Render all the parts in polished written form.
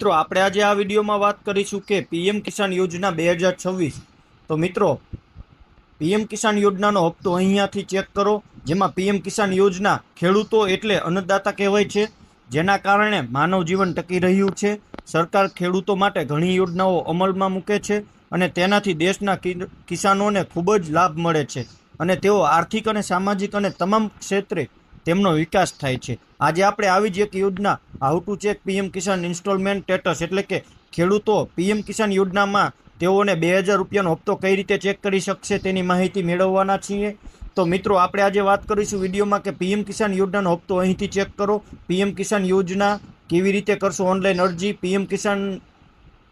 મિત્રો આપણે આજે આ વિડીયોમાં વાત કરીશું કે પીએમ કિસાન યોજના 2026। તો મિત્રો પીએમ કિસાન યોજનાનો હપ્તો અહીંયાથી ચેક કરો, જેમાં પીએમ કિસાન યોજના ખેડૂતો એટલે અન્નદાતા કહેવાય છે, જેના કારણે માનવ જીવન ટકી રહ્યું છે। સરકાર ખેડૂતો માટે ઘણી યોજનાઓ અમલમાં મૂકે છે અને તેનાથી દેશના કિસાનોને ખૂબ જ લાભ મળે છે અને તેઓ આર્થિક અને સામાજિક અને તમામ ક્ષેત્રે તેમનો વિકાસ થાય છે। આજે આપણે આવી જ એક યોજના how to check PM Kisan installment status એટલે કે ખેડૂતો પીએમ કિસાન યોજનામાં તેઓને 2000 રૂપિયાનો હપ્તો કઈ રીતે ચેક કરી શકશે તેની માહિતી મેળવવાના છીએ। તો મિત્રો આપણે આજે વાત કરીશું વિડીયોમાં કે પીએમ કિસાન યોજનાનો હપ્તો અહીંથી ચેક કરો, પીએમ કિસાન યોજના કેવી રીતે કરશો ઓનલાઈન અરજી, પીએમ કિસાન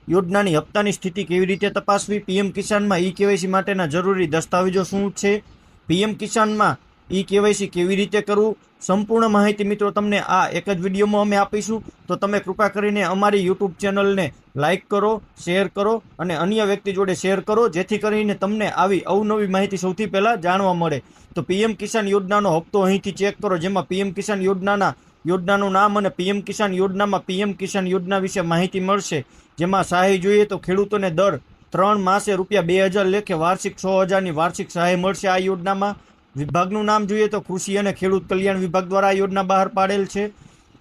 યોજનાની હપ્તાની સ્થિતિ કેવી રીતે તપાસવી, પીએમ કિસાનમાં ઈ કેવાયસી માટેના જરૂરી દસ્તાવેજો શું છે, પીએમ કિસાનમાં ઈ કેવાયસી કેવી રીતે કરવું, સંપૂર્ણ માહિતી મિત્રો તમને આ એક જ વિડીયોમાં અમે આપીશું। તો તમે કૃપા કરીને અમારી યુટ્યુબ ચેનલને લાઇક કરો, શેર કરો અને અન્ય વ્યક્તિ જોડે શેર કરો, જેથી કરીને તમને આવી અવનવી માહિતી સૌથી પહેલાં જાણવા મળે। તો પીએમ કિસાન યોજનાનો હપ્તો અહીંથી ચેક કરો, જેમાં પીએમ કિસાન યોજનાનું નામ અને પીએમ કિસાન યોજનામાં પીએમ કિસાન યોજના વિશે માહિતી મળશે। જેમાં સહાય જોઈએ તો ખેડૂતોને દર 3 માસે રૂપિયા 2000 લેખે વાર્ષિક 6000ની વાર્ષિક સહાય મળશે। આ યોજનામાં વિભાગનું નામ જોઈએ તો કૃષિ અને ખેડૂત કલ્યાણ વિભાગ દ્વારા આ યોજના બહાર પાડેલ છે।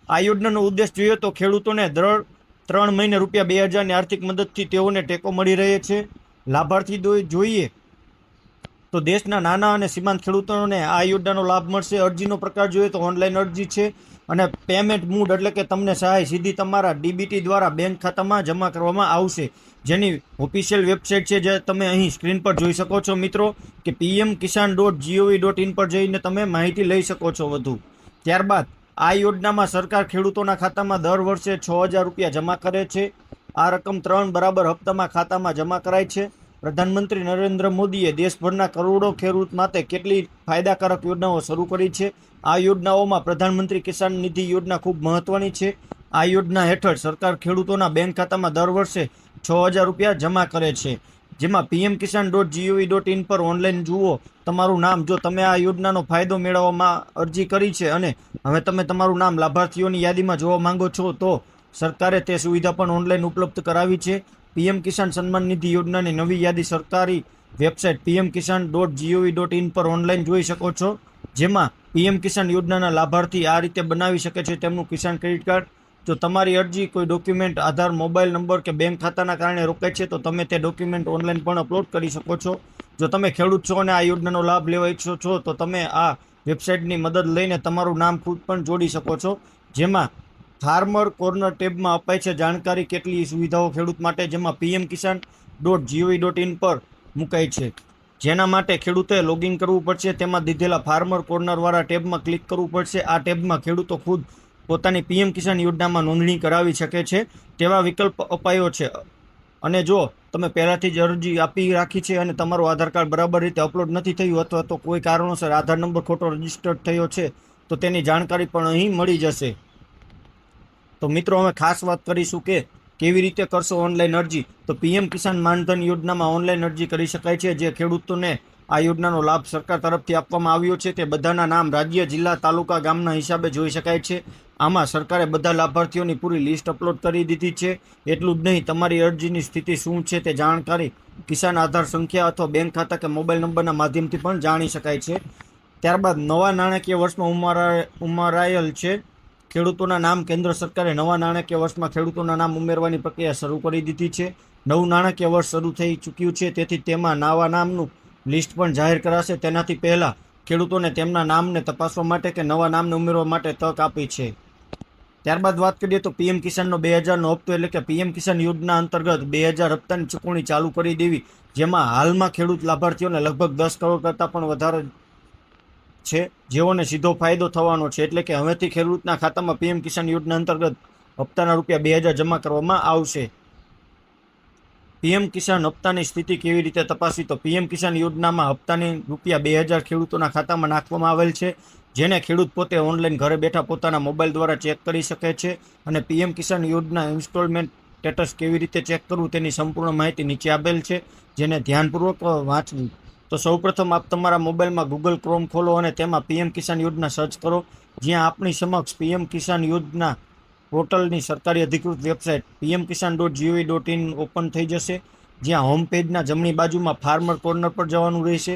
આ યોજનાનો ઉદ્દેશ જોઈએ તો ખેડૂતોને દર 3 મહિને રૂપિયા 2000ની આર્થિક મદદથી તેઓને ટેકો મળી રહે છે। લાભાર્થી જોઈએ તો દેશના નાના અને સીમાંત ખેડૂતોને આ યોજનાનો લાભ મળશે। અરજીનો પ્રકાર જોઈએ તો ઓનલાઈન અરજી છે અને પેમેન્ટ મોડ એટલે કે તમને સહાય સીધી તમારા ડીબીટી દ્વારા બેંક ખાતામાં જમા કરવામાં આવશે, જેની ઓફિશિયલ વેબસાઇટ છે જે તમે અહીં સ્ક્રીન પર જોઈ શકો છો મિત્રો કે pmkisan.gov.in પર જઈને તમે માહિતી લઈ શકો છો વધુ। ત્યારબાદ આ યોજનામાં સરકાર ખેડૂતોના ખાતામાં દર વર્ષે 6000 રૂપિયા જમા કરે છે। આ રકમ 3 બરાબર હપ્તામાં ખાતામાં જમા કરાય છે। પ્રધાનમંત્રી નરેન્દ્ર મોદીએ દેશભરના કરોડો ખેડૂત માટે કેટલી ફાયદાકારક યોજનાઓ શરૂ કરી છે। આ યોજનાઓમાં પ્રધાનમંત્રી કિસાન નિધિ યોજના ખૂબ મહત્વની છે। આ યોજના હેઠળ સરકાર ખેડૂતોના બેંક ખાતામાં દર વર્ષે 6000 રૂપિયા જમા કરે છે, જેમાં pmkisan.gov.in પર ઓનલાઈન જુઓ તમારું નામ। જો તમે આ યોજનાનો ફાયદો મેળવવામાં અરજી કરી છે અને હવે તમે તમારું નામ લાભાર્થીઓની યાદીમાં જોવા માંગો છો તો સરકારે તે સુવિધા પણ ઓનલાઈન ઉપલબ્ધ કરાવી છે। પીએમ કિસાન સન્માન નિધિ યોજનાની નવી યાદી સરકારી વેબસાઇટ pmkisan.gov.in પર ઓનલાઈન જોઈ શકો છો, જેમાં પીએમ કિસાન યોજનાના લાભાર્થી આ રીતે બનાવી શકે છે તેમનું કિસાન ક્રેડિટ કાર્ડ। જો તમારી અરજી કોઈ ડોક્યુમેન્ટ, આધાર, મોબાઈલ નંબર કે બેંક ખાતાના કારણે રોકાય છે તો તમે તે ડોક્યુમેન્ટ ઓનલાઈન પણ અપલોડ કરી શકો છો। જો તમે ખેડૂત છો અને આ યોજનાનો લાભ લેવા ઈચ્છો છો તો તમે આ વેબસાઇટની મદદ લઈને તમારું નામ ખુદ પણ જોડી શકો છો, જેમાં ફાર્મર કોર્નર ટેબમાં અપાય છે જાણકારી કેટલી સુવિધાઓ ખેડૂત માટે, જેમાં pmkisan.gov.in પર મુકાય છે, જેના માટે ખેડૂતોએ લોગિન કરવું પડશે। તેમાં દીધેલા ફાર્મર કોર્નરવાળા ટેબમાં ક્લિક કરવું પડશે। આ ટેબમાં ખેડૂતો ખુદ પોતાની પીએમ કિસાન યોજનામાં નોંધણી કરાવી શકે છે તેવા વિકલ્પ અપાયો છે। અને જો તમે પહેલાંથી જ અરજી આપી રાખી છે અને તમારું આધાર કાર્ડ બરાબર રીતે અપલોડ નથી થયું અથવા તો કોઈ કારણોસર આધાર નંબર ખોટો રજીસ્ટર્ડ થયો છે તો તેની જાણકારી પણ અહીં મળી જશે। તો મિત્રો અમે ખાસ વાત કરીશું કે કેવી રીતે કરશો ઓનલાઈન અરજી। તો પીએમ કિસાન માનધન યોજનામાં ઓનલાઈન અરજી કરી શકાય છે। જે ખેડૂતોને આ યોજનાનો લાભ સરકાર તરફથી આપવામાં આવ્યો છે તે બધાના નામ રાજ્ય, જિલ્લા, તાલુકા, ગામના હિસાબે જોઈ શકાય છે। આમાં સરકારે બધા લાભાર્થીઓની પૂરી લિસ્ટ અપલોડ કરી દીધી છે। એટલું જ નહીં, તમારી અરજીની સ્થિતિ શું છે તે જાણકારી કિસાન આધાર સંખ્યા અથવા બેંક ખાતા કે મોબાઈલ નંબરના માધ્યમથી પણ જાણી શકાય છે। ત્યારબાદ નવા નાણાકીય વર્ષમાં ઉમેરાયેલ છે ખેડૂતોના નામ। કેન્દ્ર સરકારે નવા નાણાકીય વર્ષમાં ખેડૂતોના નામ ઉમેરવાની પ્રક્રિયા શરૂ કરી દીધી છે। નવું નાણાકીય વર્ષ શરૂ થઈ ચૂક્યું છે, તેથી તેમાં નવા નામનું લિસ્ટ પણ જાહેર કરાશે। તેનાથી પહેલાં ખેડૂતોને તેમના નામને તપાસવા માટે કે નવા નામને ઉમેરવા માટે તક આપી છે। ત્યારબાદ વાત કરીએ તો પીએમ કિસાનનો 2000નો હપ્તો એટલે કે પીએમ કિસાન યોજના અંતર્ગત 2000 હપ્તાની ચૂકવણી ચાલુ કરી દેવી, જેમાં હાલમાં ખેડૂત લાભાર્થીઓને લગભગ 10 કરોડ કરતાં પણ વધારે છે, જેઓને સીધો ફાયદો થવાનો છે। એટલે કે હવેથી ખેડૂતના ખાતામાં પીએમ કિસાન યોજના અંતર્ગત હપ્તાના રૂપિયા 2000 જમા કરવામાં આવશે। પીએમ કિસાન હપ્તાની સ્થિતિ કેવી રીતે તપાસવી? તો પીએમ કિસાન યોજનામાં હપ્તાની રૂપિયા 2000 ખેડૂતોના ખાતામાં નાખવામાં આવેલ છે, જેને ખેડૂત પોતે ઓનલાઈન ઘરે બેઠા પોતાના મોબાઈલ દ્વારા ચેક કરી શકે છે। અને પીએમ કિસાન યોજના ઇન્સ્ટોલમેન્ટ સ્ટેટસ કેવી રીતે ચેક કરવું તેની સંપૂર્ણ માહિતી નીચે આપેલ છે, જેને ધ્યાનપૂર્વક વાંચવી। તો સૌપ્રથમ આપ તમારા મોબાઈલમાં ગૂગલ ક્રોમ ખોલો અને તેમાં પીએમ કિસાન યોજના સર્ચ કરો, જ્યાં આપણી સમક્ષ પીએમ કિસાન યોજના પોર્ટલની સરકારી અધિકૃત વેબસાઇટ pmkisan.gov.in ઓપન થઈ જશે, જ્યાં હોમ પેજના જમણી બાજુમાં ફાર્મર કોર્નર પર જવાનું રહેશે.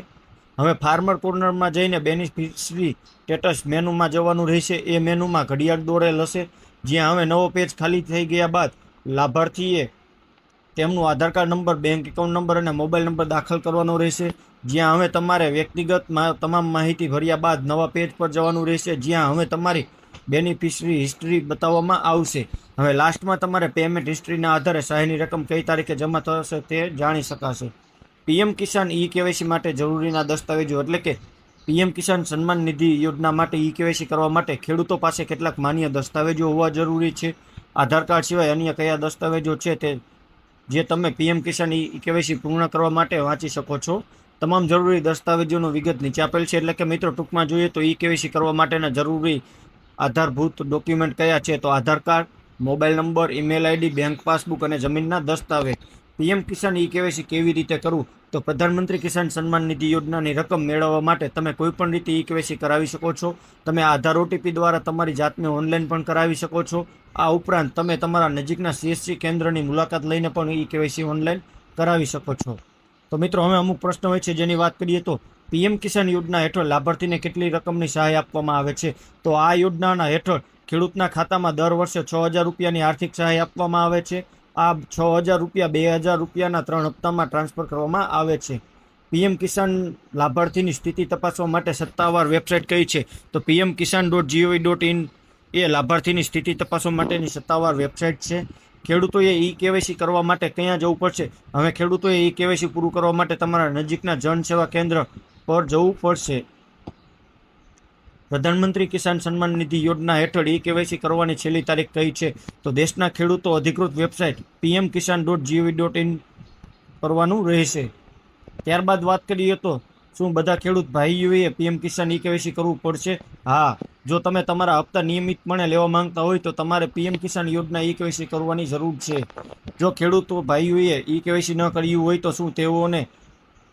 હવે ફાર્મર કોર્નરમાં જઈને બેનિફિશરી સ્ટેટસ મેનુમાં જવાનું રહેશે. એ મેનુમાં ઘડિયાળ દોરેલ હશે, જ્યાં હવે નવો પેજ ખાલી થઈ ગયા બાદ લાભાર્થીએ તેમનું Aadhaar card number, bank account number અને મોબાઈલ નંબર દાખલ કરવાનો રહેશે. જ્યાં હવે તમારે વ્યક્તિગત તમામ માહિતી ભર્યા બાદ નવા પેજ પર જવાનું રહેશે, જ્યાં હવે તમારી બેનિફિશરી હિસ્ટ્રી બતાવવામાં આવશે. હવે લાસ્ટમાં તમારે પેમેન્ટ હિસ્ટ્રીના આધારે સહાયની રકમ કઈ તારીખે જમા થશે તે જાણી શકાશે. પીએમ કિસાન ઈ કેવાયસી માટે જરૂરીના દસ્તાવેજો એટલે કે પીએમ કિસાન સન્માન નિધિ યોજના માટે ઈ કેવાયસી કરવા માટે ખેડૂતો પાસે કેટલાક માન્ય દસ્તાવેજો હોવા જરૂરી છે. આધાર કાર્ડ સિવાય અન્ય કયા દસ્તાવેજો છે તે જે તમે પીએમ કિસાન ઈ કેવાયસી પૂર્ણ કરવા માટે વાંચી શકો છો. તમામ જરૂરી દસ્તાવેજોનું વિગત નીચે આપેલ છે. એટલે કે મિત્રો ટૂંકમાં જોઈએ તો ઈ કેવાયસી કરવા માટેના જરૂરી આધારભૂત ડોક્યુમેન્ટ કયા છે? તો Aadhaar card, mobile number, email ID, bank passbook અને જમીનના દસ્તાવેજ. પીએમ કિસાન ઈ કેવાયસી કેવી રીતે કરવું? તો પ્રધાનમંત્રી કિસાન સન્માન નિધિ યોજનાની રકમ મેળવવા માટે તમે કોઈપણ રીતે ઈ કેવાયસી કરાવી શકો છો. તમે આધાર ઓટીપી દ્વારા તમારી જાતને ઓનલાઈન પણ કરાવી શકો છો. આ ઉપરાંત તમે તમારા નજીકના સીએસસી કેન્દ્રની મુલાકાત લઈને પણ ઈ કેવાયસી ઓનલાઈન કરાવી શકો છો. તો મિત્રો હવે અમુક પ્રશ્ન હોય છે જેની વાત કરીએ તો પીએમ કિસાન યોજના હેઠળ લાભાર્થીને કેટલી રકમની સહાય આપવામાં આવે છે? તો આ યોજનાના હેઠળ ખેડૂતના ખાતામાં દર વર્ષે 6,000 રૂપિયાની આર્થિક સહાય આપવામાં આવે છે. આ 6,000 રૂપિયા 2,000 રૂપિયાના 3 હપ્તામાં ટ્રાન્સફર કરવામાં આવે છે. પીએમ કિસાન લાભાર્થીની સ્થિતિ તપાસવા માટે સત્તાવાર વેબસાઇટ કઈ છે? તો pmkisan.gov.in એ લાભાર્થીની સ્થિતિ તપાસવા માટેની સત્તાવાર વેબસાઇટ છે. ખેડૂતોએ ઈ કેવાયસી કરવા માટે ક્યાં જવું પડશે? હવે ખેડૂતોએ ઈ કેવાયસી પૂરું કરવા માટે તમારા નજીકના જન સેવા કેન્દ્ર પર જવું પડશે. પ્રધાનમંત્રી કિસાન સન્માન નિધિ યોજના હેઠળ ઈ કેવાયસી કરવાની છેલ્લી તારીખ કઈ છે? તો દેશના ખેડૂતો અધિકૃત વેબસાઇટ pmkisan.gov.in કરવાનું રહેશે. ત્યારબાદ વાત કરીએ તો શું બધા ખેડૂત ભાઈઓએ પીએમ કિસાન ઈ કેવાયસી કરવું પડશે? હા, જો તમે તમારા હપ્તા નિયમિતપણે લેવા માંગતા હોય તો તમારે પીએમ કિસાન યોજના ઈ કેવાયસી કરવાની જરૂર છે. જો ખેડૂતો ભાઈઓએ ઈ કેવાયસી ન કર્યું હોય તો શું તેઓને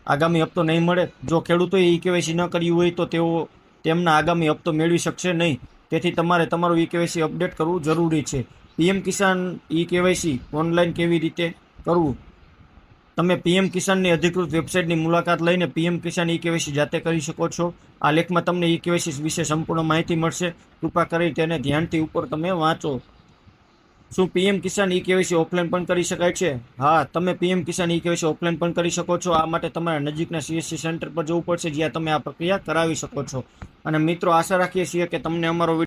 આગામી હપ્તો નહીં મળે? જો ખેડૂતોએ ઈ કેવાયસી ન કર્યું હોય તો તેઓ તેમના આગામી હપ્તો મેળવી શકશે નહીં. તેથી તમારે તમારું ઈ કેવાયસી અપડેટ કરવું જરૂરી છે. પીએમ કિસાન ઈ કેવાયસી ઓનલાઈન કેવી રીતે કરવું? તમે પીએમ કિસાનની અધિકૃત વેબસાઇટની મુલાકાત લઈને પીએમ કિસાન ઈ કેવાયસી જાતે કરી શકો છો. આ લેખમાં તમને ઈ કેવાયસી વિશે સંપૂર્ણ માહિતી મળશે. કૃપા કરી તેને ધ્યાનથી ઉપર તમે વાંચો. શું પીએમ કિસાન ઈ કેવાયસી ઓફલાઈન પણ કરી શકાય છે? હા, તમે પીએમ કિસાન ઈ કેવાયસી ઓફલાઈન પણ કરી શકો છો. આ માટે તમારા નજીકના સીએસસી સેન્ટર પર જવું પડશે, જ્યાં તમે આ પ્રક્રિયા કરાવી શકો છો. અને મિત્રો, આશા રાખીએ છીએ કે તમને અમારો